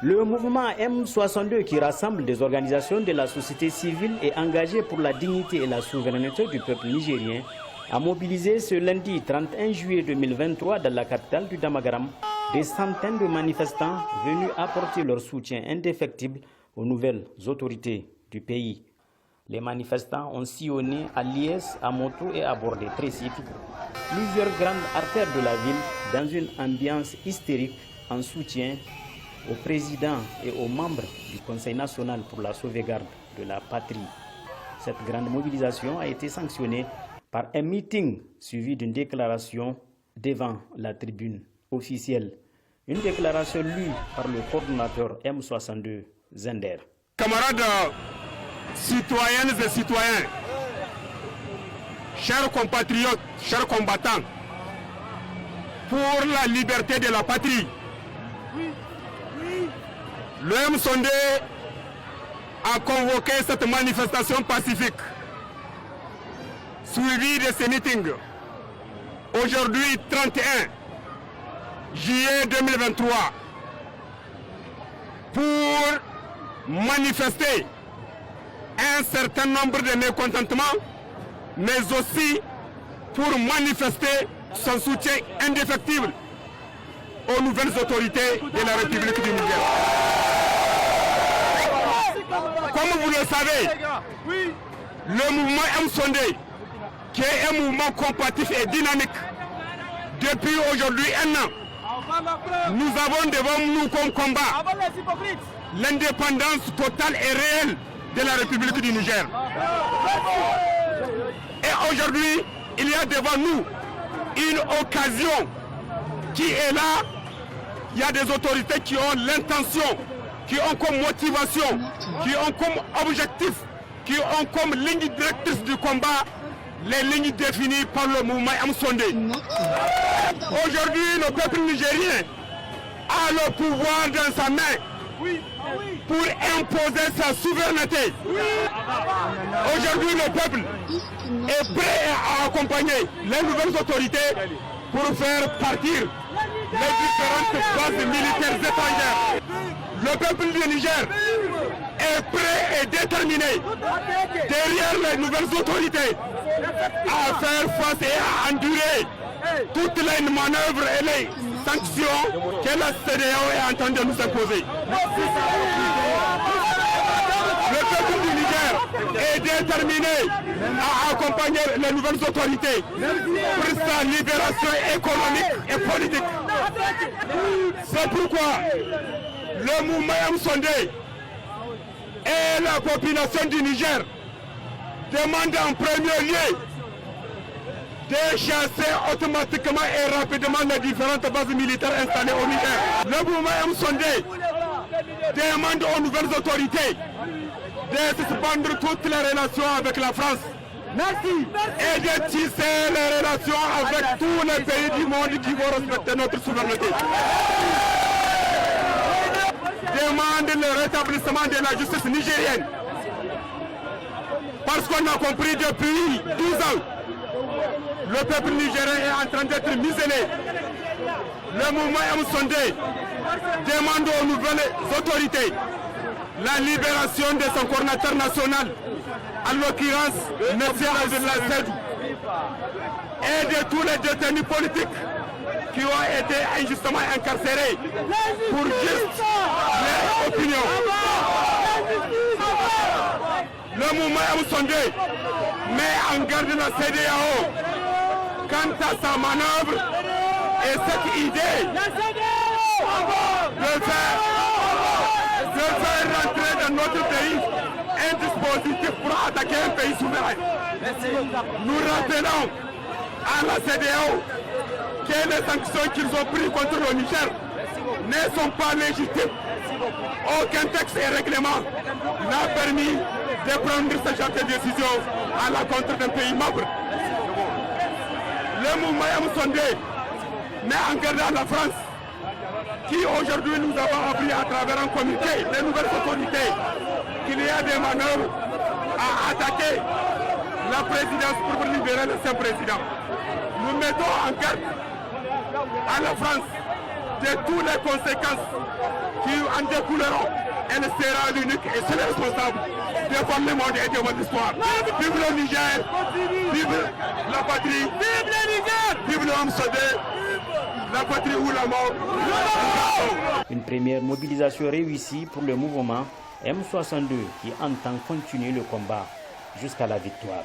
Le mouvement M62, qui rassemble des organisations de la société civile et engagé pour la dignité et la souveraineté du peuple nigérien, a mobilisé ce lundi 31 juillet 2023 dans la capitale du Damagaram des centaines de manifestants venus apporter leur soutien indéfectible aux nouvelles autorités du pays. Les manifestants ont sillonné à Liès, à moto et à bord des tricycles plusieurs grandes artères de la ville dans une ambiance hystérique en soutien au président et aux membres du Conseil national pour la sauvegarde de la patrie. Cette grande mobilisation a été sanctionnée par un meeting suivi d'une déclaration devant la tribune officielle. Une déclaration lue par le coordonnateur M62 Zender. Camarades citoyennes et citoyens, chers compatriotes, chers combattants, pour la liberté de la patrie, le M62 a convoqué cette manifestation pacifique, suivie de ce meeting, aujourd'hui 31 juillet 2023, pour manifester un certain nombre de mécontentements, mais aussi pour manifester son soutien indéfectible aux nouvelles autorités de la République du Niger. Comme vous le savez, le mouvement M62, qui est un mouvement combatif et dynamique, depuis aujourd'hui 1 an, nous avons devant nous comme combat l'indépendance totale et réelle de la République du Niger. Et aujourd'hui, il y a devant nous une occasion qui est là. Il y a des autorités qui ont l'intention, qui ont comme motivation, qui ont comme objectif, qui ont comme ligne directrice du combat les lignes définies par le mouvement M62. Aujourd'hui, le peuple nigérien a le pouvoir dans sa main pour imposer sa souveraineté. Aujourd'hui, le peuple est prêt à accompagner les nouvelles autorités pour faire partir les différentes bases militaires étrangères. Le peuple du Niger est prêt et déterminé derrière les nouvelles autorités à faire face et à endurer toutes les manœuvres et les sanctions que la CEDEAO est en train de nous imposer. Le peuple du Niger est déterminé à accompagner les nouvelles autorités pour sa libération économique et politique. C'est pourquoi le mouvement M62 et la population du Niger demandent en premier lieu de chasser automatiquement et rapidement les différentes bases militaires installées au Niger. Le mouvement M62 demande aux nouvelles autorités de suspendre toutes les relations avec la France. Merci. Et de tisser les relations avec tous les pays du monde qui vont respecter notre souveraineté. Demande le rétablissement de la justice nigérienne. Parce qu'on a compris depuis 12 ans, le peuple nigérien est en train d'être muselé. Le mouvement M62 demande aux nouvelles autorités la libération de son coordinateur national, en l'occurrence M. Abdoulaye Seydou, et de tous les détenus politiques qui ont été injustement incarcérés pour juste leur opinion. Le mouvement M62 met en garde la CEDEAO quant à sa manœuvre et cette idée de faire rentrer dans notre pays un dispositif pour attaquer un pays souverain. Nous rappelons à la CEDEAO que les sanctions qu'ils ont prises contre le Niger ne sont pas légitimes. Aucun texte et règlement n'a permis de prendre ce genre de décision à l'encontre d'un pays membre. Le mouvement M62 met en garde à la France, qui aujourd'hui nous avons appris à travers un communiqué des nouvelles autorités qu'il y a des manœuvres à attaquer la présidence pour libérer l'ancien président. Nous mettons en garde à la France de toutes les conséquences qui en découleront, elle sera l'unique et seule responsable de former le monde et de votre histoire. Vive le Niger, vive la patrie, vive le Niger, vive l'homme soudé, la patrie ou la mort. Une première mobilisation réussie pour le mouvement M62 qui entend continuer le combat jusqu'à la victoire.